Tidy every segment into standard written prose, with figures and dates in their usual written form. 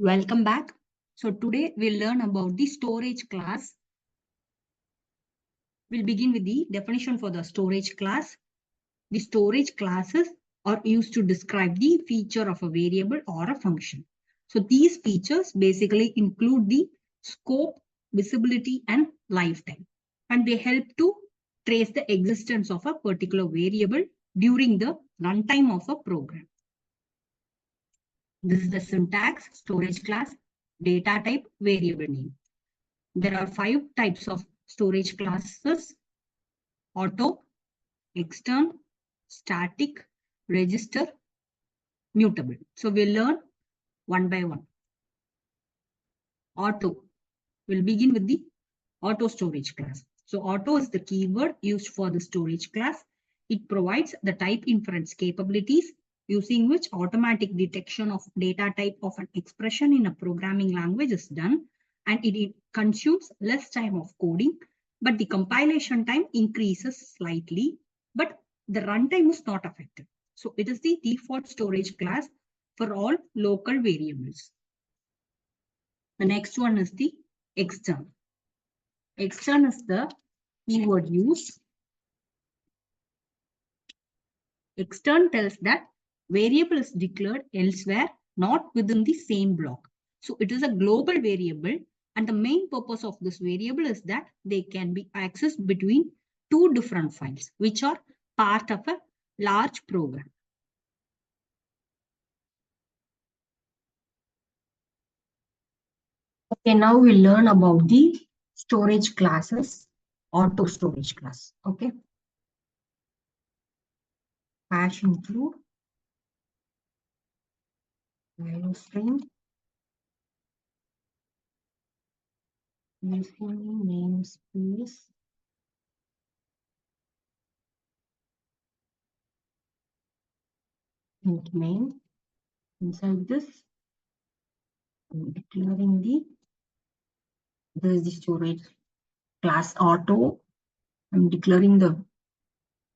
Welcome back. So today we'll learn about the storage class. We'll begin with the definition for the storage class. The storage classes are used to describe the feature of a variable or a function. So these features basically include the scope, visibility, and lifetime. And they help to trace the existence of a particular variable during the runtime of a program. This is the syntax, storage class, data type, variable name. There are 5 types of storage classes: auto, extern, static, register, mutable. So we'll learn one by one. Auto. We'll begin with the auto storage class. So auto is the keyword used for the storage class. It provides the type inference capabilities using which automatic detection of data type of an expression in a programming language is done, and it consumes less time of coding, but the compilation time increases slightly, but the runtime is not affected. So it is the default storage class for all local variables. The next one is the extern. Extern is the keyword used. Extern tells that variable is declared elsewhere, not within the same block. So it is a global variable, and the main purpose of this variable is that they can be accessed between 2 different files, which are part of a large program. Okay, now we'll learn about the storage classes, auto storage class. Okay. Hash include value string, using namespace, int main. Inside this, I'm declaring this is the storage class auto. I'm declaring the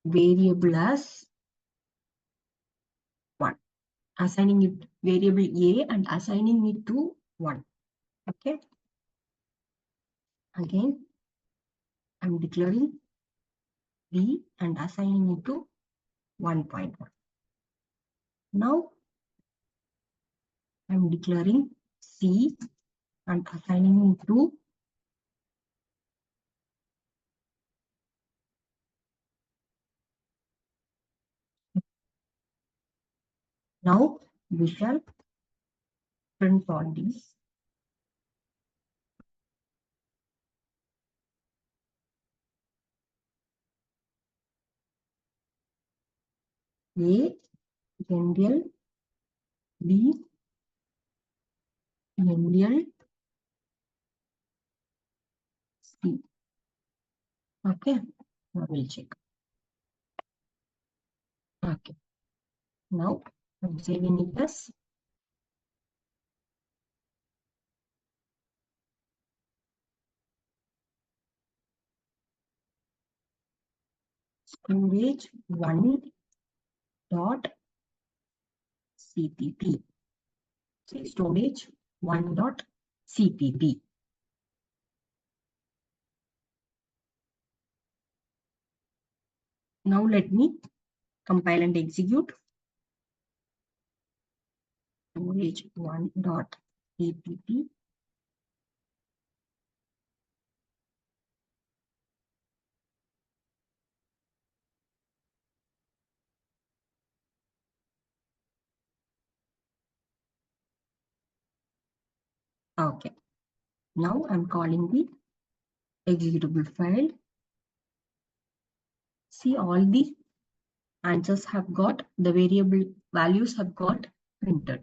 variable as 1, assigning it variable A and assigning it to 1. Okay. Again, I'm declaring B and assigning it to 1.1. Now, I'm declaring C and assigning it to now we shall print all these. A general, B general, C. Okay, now we'll check. Okay, now I'm saving it as storage 1.cpp. Say storage 1.cpp. Now let me compile and execute. Storage 1.cpp. Okay. Now I'm calling the executable file. See, all the answers have got, the variable values have got printed.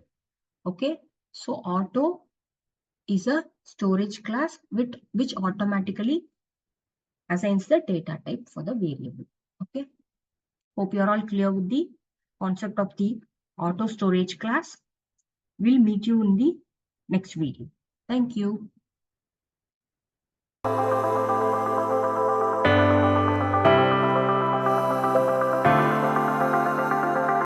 Okay. So auto is a storage class which automatically assigns the data type for the variable. Okay. Hope you're all clear with the concept of the auto storage class. We'll meet you in the next video. Thank you.